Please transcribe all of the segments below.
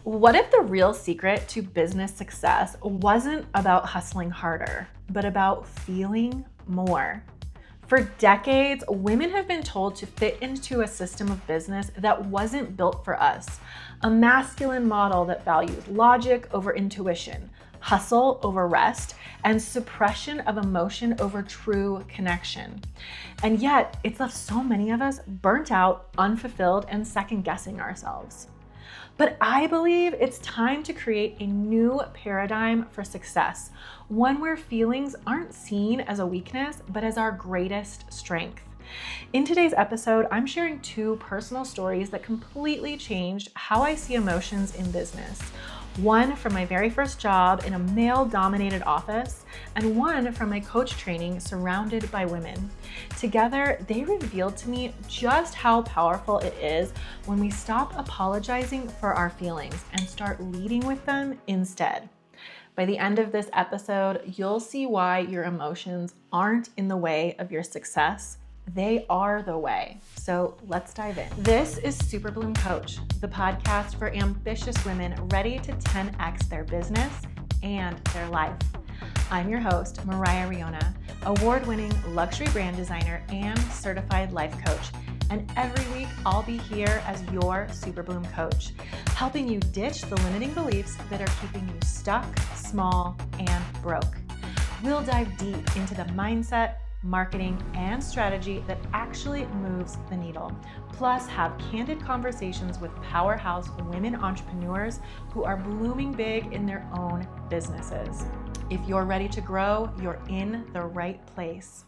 What if the real secret to business success wasn't about hustling harder, but about feeling more? For decades, women have been told to fit into a system of business that wasn't built for us. A masculine model that values logic over intuition, hustle over rest, and suppression of emotion over true connection. And yet, it's left so many of us burnt out, unfulfilled, and second-guessing ourselves. But I believe it's time to create a new paradigm for success, one where feelings aren't seen as a weakness, but as our greatest strength. In today's episode, I'm sharing two personal stories that completely changed how I see emotions in business. One from my very first job in a male-dominated office, and one from my coach training surrounded by women. Together, they revealed to me just how powerful it is when we stop apologizing for our feelings and start leading with them instead. By the end of this episode, you'll see why your emotions aren't in the way of your success. They are the way. So let's dive in. This is Super Bloom Coach, the podcast for ambitious women ready to 10x their business and their life. I'm your host, Mariah Riona, award-winning luxury brand designer and certified life coach. And every week, I'll be here as your Super Bloom coach, helping you ditch the limiting beliefs that are keeping you stuck, small, and broke. We'll dive deep into the mindset, marketing, and strategy that actually moves the needle. Plus, have candid conversations with powerhouse women entrepreneurs who are blooming big in their own businesses. If you're ready to grow, you're in the right place.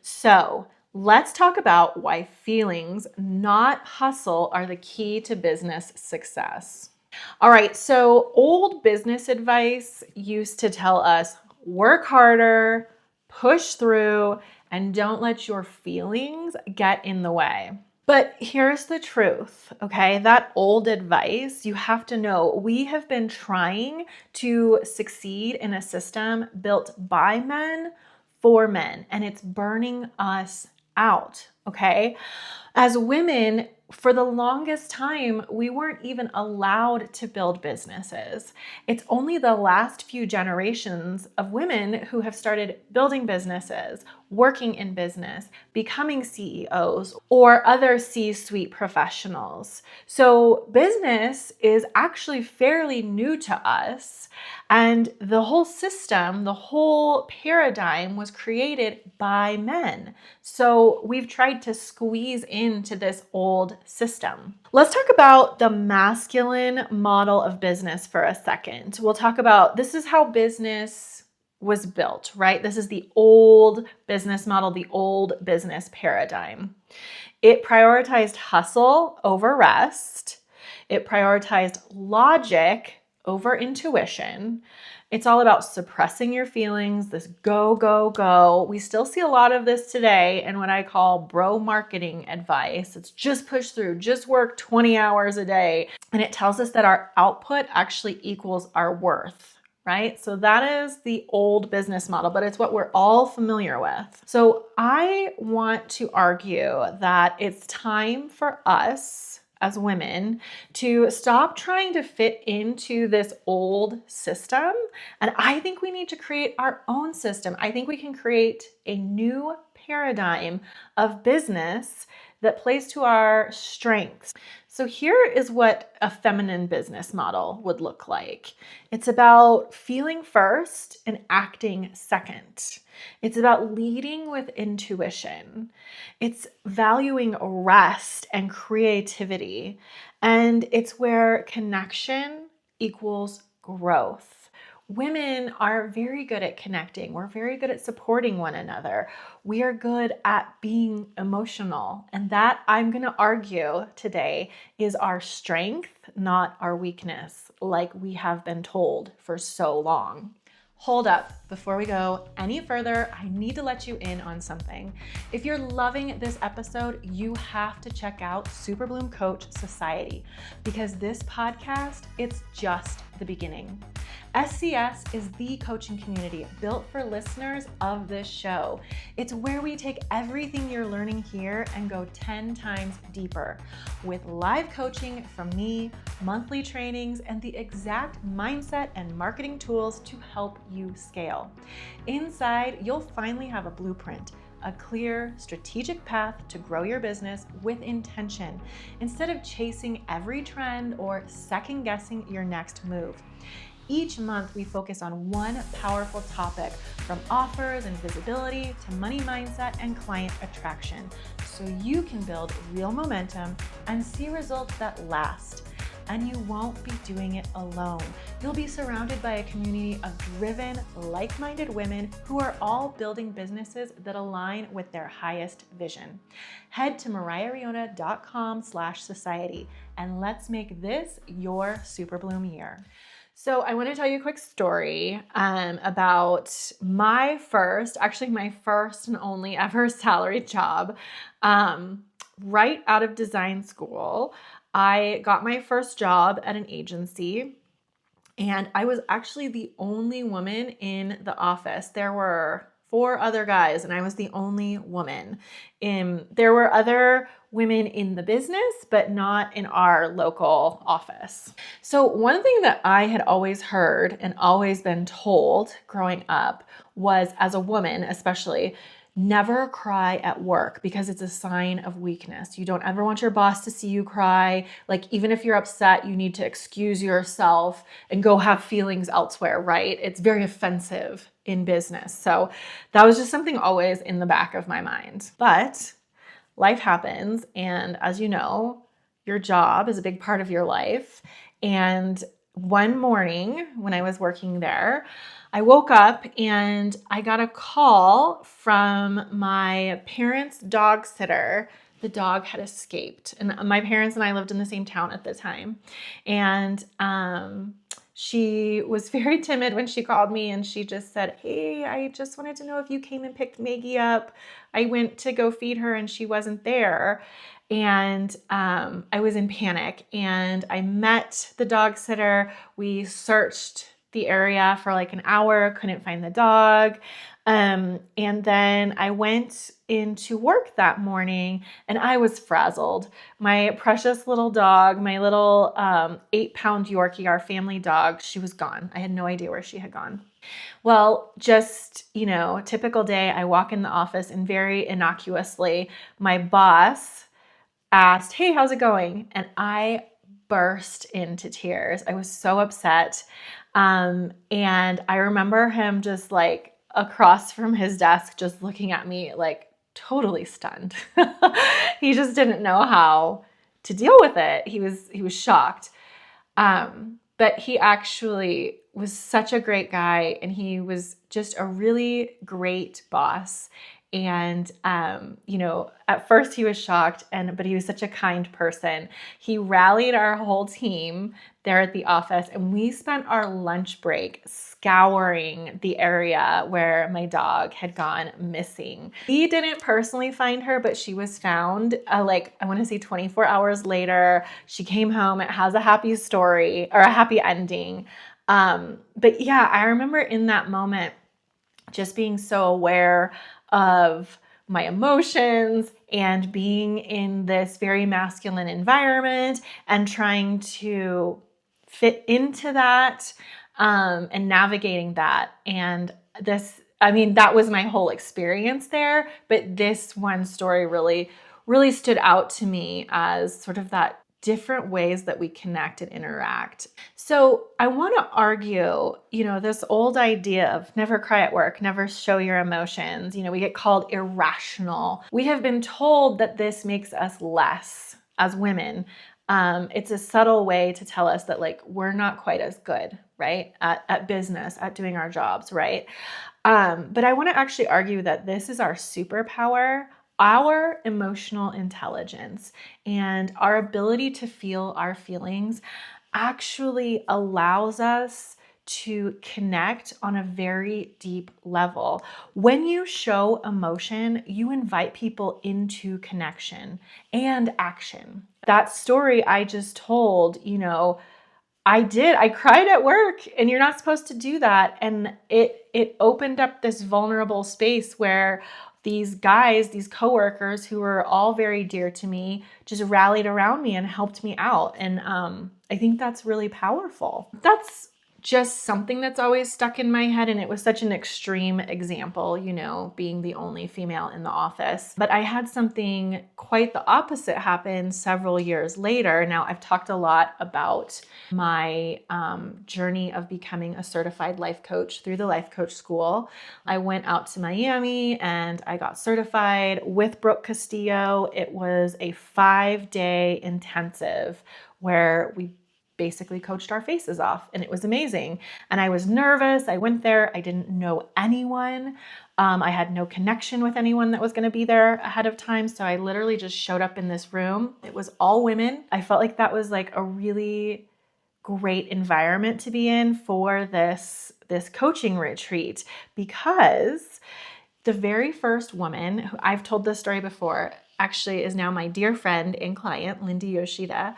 So, let's talk about why feelings, not hustle, are the key to business success. All right, so old business advice used to tell us, work harder, push through, and don't let your feelings get in the way. But here's the truth, okay? That old advice, you have to know, we have been trying to succeed in a system built by men for men, and it's burning us out, okay? As women, for the longest time, we weren't even allowed to build businesses. It's only the last few generations of women who have started building businesses, working in business, becoming CEOs, or other C-suite professionals. So business is actually fairly new to us, and the whole system, the whole paradigm was created by men. So we've tried to squeeze into this old system. Let's talk about the masculine model of business for a second. We'll talk about this is how business was built, right? This is the old business model, the old business paradigm. It prioritized hustle over rest. It prioritized logic over intuition. It's all about suppressing your feelings, this go, go, go. We still see a lot of this today in what I call bro marketing advice. It's just push through, just work 20 hours a day. And it tells us that our output actually equals our worth, right? So that is the old business model, but it's what we're all familiar with. So I want to argue that it's time for us as women to stop trying to fit into this old system. And I think we need to create our own system. I think we can create a new paradigm of business that plays to our strengths. So here is what a feminine business model would look like. It's about feeling first and acting second. It's about leading with intuition. It's valuing rest and creativity. And it's where connection equals growth. Women are very good at connecting. We're very good at supporting one another. We are good at being emotional. And that, I'm going to argue today, is our strength, not our weakness, like we have been told for so long. Hold up, before we go any further, I need to let you in on something. If you're loving this episode, you have to check out Super Bloom Coach Society, because this podcast, it's just the beginning. SCS is the coaching community built for listeners of this show. It's where we take everything you're learning here and go 10 times deeper with live coaching from me, monthly trainings, and the exact mindset and marketing tools to help you scale. Inside, you'll finally have a blueprint, a clear, strategic path to grow your business with intention instead of chasing every trend or second guessing your next move. Each month, we focus on one powerful topic, from offers and visibility to money mindset and client attraction, so you can build real momentum and see results that last. And you won't be doing it alone. You'll be surrounded by a community of driven, like-minded women who are all building businesses that align with their highest vision. Head to mariahriona.com/society and let's make this your Super Bloom year. So I want to tell you a quick story about my first and only ever salaried job. Right out of design school, I got my first job at an agency, and I was actually the only woman in the office. There were 4 other guys, and I was the only woman. There were other women in the business, but not in our local office. So one thing that I had always heard and always been told growing up was, as a woman especially, never cry at work because it's a sign of weakness. You don't ever want your boss to see you cry. Like, even if you're upset, you need to excuse yourself and go have feelings elsewhere, right? It's very offensive in business. So that was just something always in the back of my mind. But life happens, and as you know, your job is a big part of your life. And one morning when I was working there, I woke up and I got a call from my parents' dog sitter. The dog had escaped, and my parents and I lived in the same town at the time. And she was very timid when she called me, and she just said, "Hey, I just wanted to know if you came and picked Maggie up. I went to go feed her and she wasn't there." And I was in panic, and I met the dog sitter. We searched the area for like an hour, couldn't find the dog. And then I went into work that morning and I was frazzled. My precious little dog, my little 8-pound Yorkie, our family dog, she was gone. I had no idea where she had gone. Well, just, typical day, I walk in the office and very innocuously, my boss asked, "Hey, how's it going?" And I burst into tears. I was so upset. And I remember him just like across from his desk, just looking at me like totally stunned. He just didn't know how to deal with it. He was shocked. But he actually was such a great guy, and he was just a really great boss. And, at first he was shocked, but he was such a kind person. He rallied our whole team there at the office, and we spent our lunch break scouring the area where my dog had gone missing. We didn't personally find her, but she was found, I want to say 24 hours later. She came home. It has a happy story, or a happy ending. But yeah, I remember in that moment just being so aware of my emotions and being in this very masculine environment and trying to fit into that, and navigating that. And that was my whole experience there. But this one story really, really stood out to me as sort of that different ways that we connect and interact. So I want to argue, this old idea of never cry at work, never show your emotions. We get called irrational. We have been told that this makes us less as women. It's a subtle way to tell us that we're not quite as good, right? At business, at doing our jobs, right? But I want to actually argue that this is our superpower. Our emotional intelligence and our ability to feel our feelings actually allows us to connect on a very deep level. When you show emotion, you invite people into connection and action. That story I just told, I did. I cried at work, and you're not supposed to do that. And it opened up this vulnerable space where these guys, these coworkers who were all very dear to me, just rallied around me and helped me out. And I think that's really powerful. That's just something that's always stuck in my head. And it was such an extreme example, being the only female in the office. But I had something quite the opposite happen several years later. Now, I've talked a lot about my journey of becoming a certified life coach through the Life Coach School. I went out to Miami and I got certified with Brooke Castillo. It was a 5-day intensive where we basically coached our faces off, and it was amazing. And I was nervous. I went there. I didn't know anyone. I had no connection with anyone that was going to be there ahead of time. So I literally just showed up in this room. It was all women. I felt like that was like a really great environment to be in for this coaching retreat, because the very first woman, who I've told this story before, actually is now my dear friend and client, Lindy Yoshida.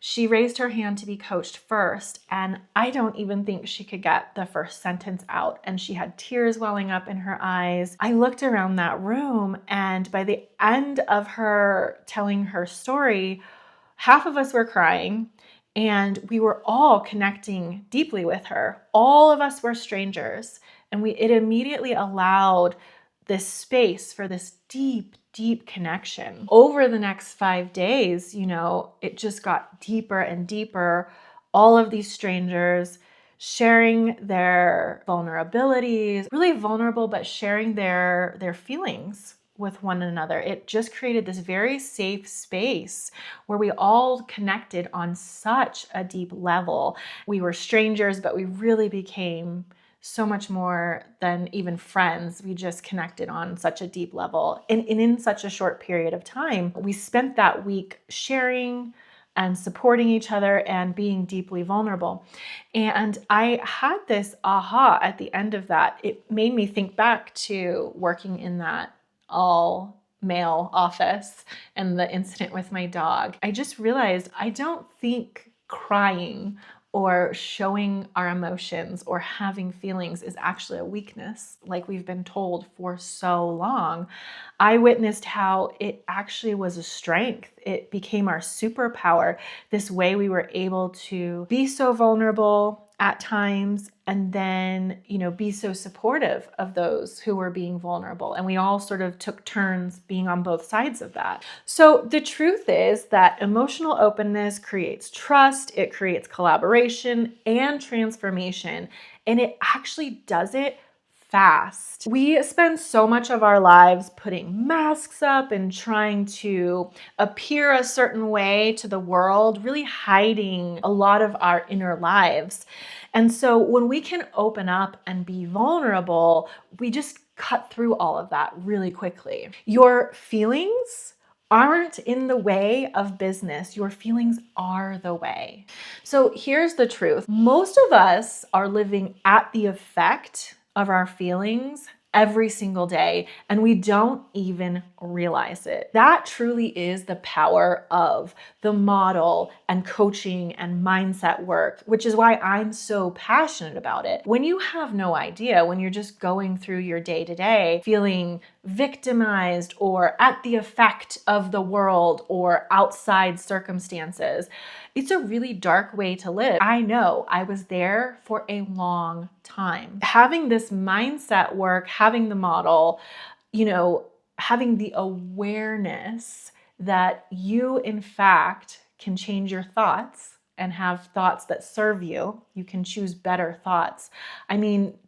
She raised her hand to be coached first, and I don't even think she could get the first sentence out, and she had tears welling up in her eyes. I looked around that room, and by the end of her telling her story, half of us were crying, and we were all connecting deeply with her. All of us were strangers, and it immediately allowed this space for this deep connection. Over the next 5 days, it just got deeper and deeper. All of these strangers sharing their vulnerabilities, really vulnerable, but sharing their feelings with one another. It just created this very safe space where we all connected on such a deep level. We were strangers, but we really became so much more than even friends. We just connected on such a deep level and in such a short period of time. We spent that week sharing and supporting each other and being deeply vulnerable. And I had this aha at the end of that. It made me think back to working in that all male office and the incident with my dog. I just realized I don't think crying or showing our emotions or having feelings is actually a weakness, like we've been told for so long. I witnessed how it actually was a strength. It became our superpower. This way we were able to be so vulnerable at times and then, be so supportive of those who were being vulnerable. And we all sort of took turns being on both sides of that. So the truth is that emotional openness creates trust, it creates collaboration and transformation, and it actually does it fast. We spend so much of our lives putting masks up and trying to appear a certain way to the world, really hiding a lot of our inner lives. And so when we can open up and be vulnerable, we just cut through all of that really quickly. Your feelings aren't in the way of business. Your feelings are the way. So here's the truth. Most of us are living at the effect of our feelings every single day, and we don't even realize it. That truly is the power of the model and coaching and mindset work, which is why I'm so passionate about it. When you have no idea, when you're just going through your day-to-day feeling victimized or at the effect of the world or outside circumstances, it's a really dark way to live. I know I was there for a long time. Having this mindset work, having the model, having the awareness that you, in fact, can change your thoughts and have thoughts that serve you. You can choose better thoughts.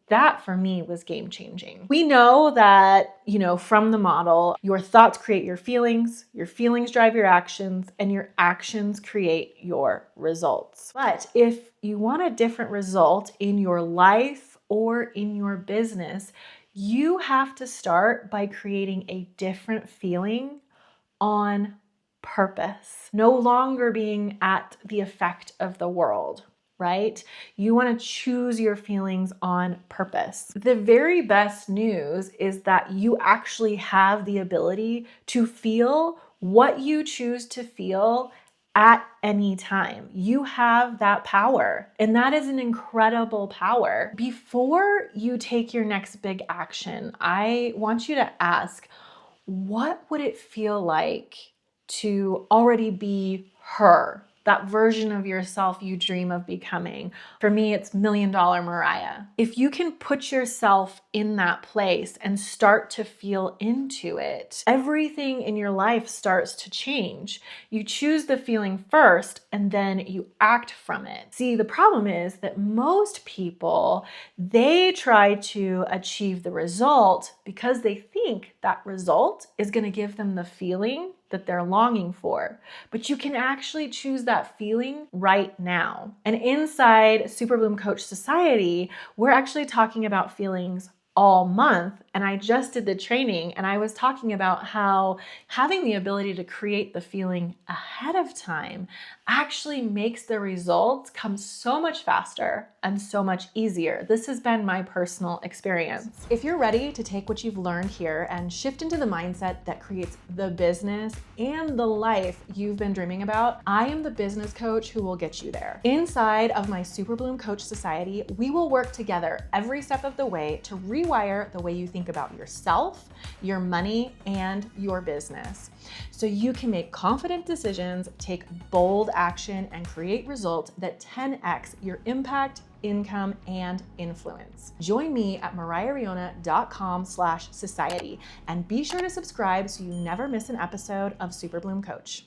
That for me was game changing. We know that, from the model, your thoughts create your feelings drive your actions, and your actions create your results. But if you want a different result in your life or in your business, you have to start by creating a different feeling on purpose, no longer being at the effect of the world. Right? You want to choose your feelings on purpose. The very best news is that you actually have the ability to feel what you choose to feel at any time. You have that power, and that is an incredible power. Before you take your next big action, I want you to ask, what would it feel like to already be her? That version of yourself you dream of becoming. For me, it's $1 Million Mariah. If you can put yourself in that place and start to feel into it, everything in your life starts to change. You choose the feeling first and then you act from it. See, the problem is that most people, they try to achieve the result because they think that result is going to give them the feeling that they're longing for. But you can actually choose that feeling right now. And inside Super Bloom Coach Society, we're actually talking about feelings all month. And I just did the training and I was talking about how having the ability to create the feeling ahead of time actually makes the results come so much faster and so much easier. This has been my personal experience. If you're ready to take what you've learned here and shift into the mindset that creates the business and the life you've been dreaming about, I am the business coach who will get you there. Inside of my Super Bloom Coach Society, we will work together every step of the way to rewire the way you think about yourself, your money, and your business, so you can make confident decisions, take bold action, and create results that 10x your impact, income, and influence. Join me at mariahriona.com/society and be sure to subscribe so you never miss an episode of Super Bloom Coach.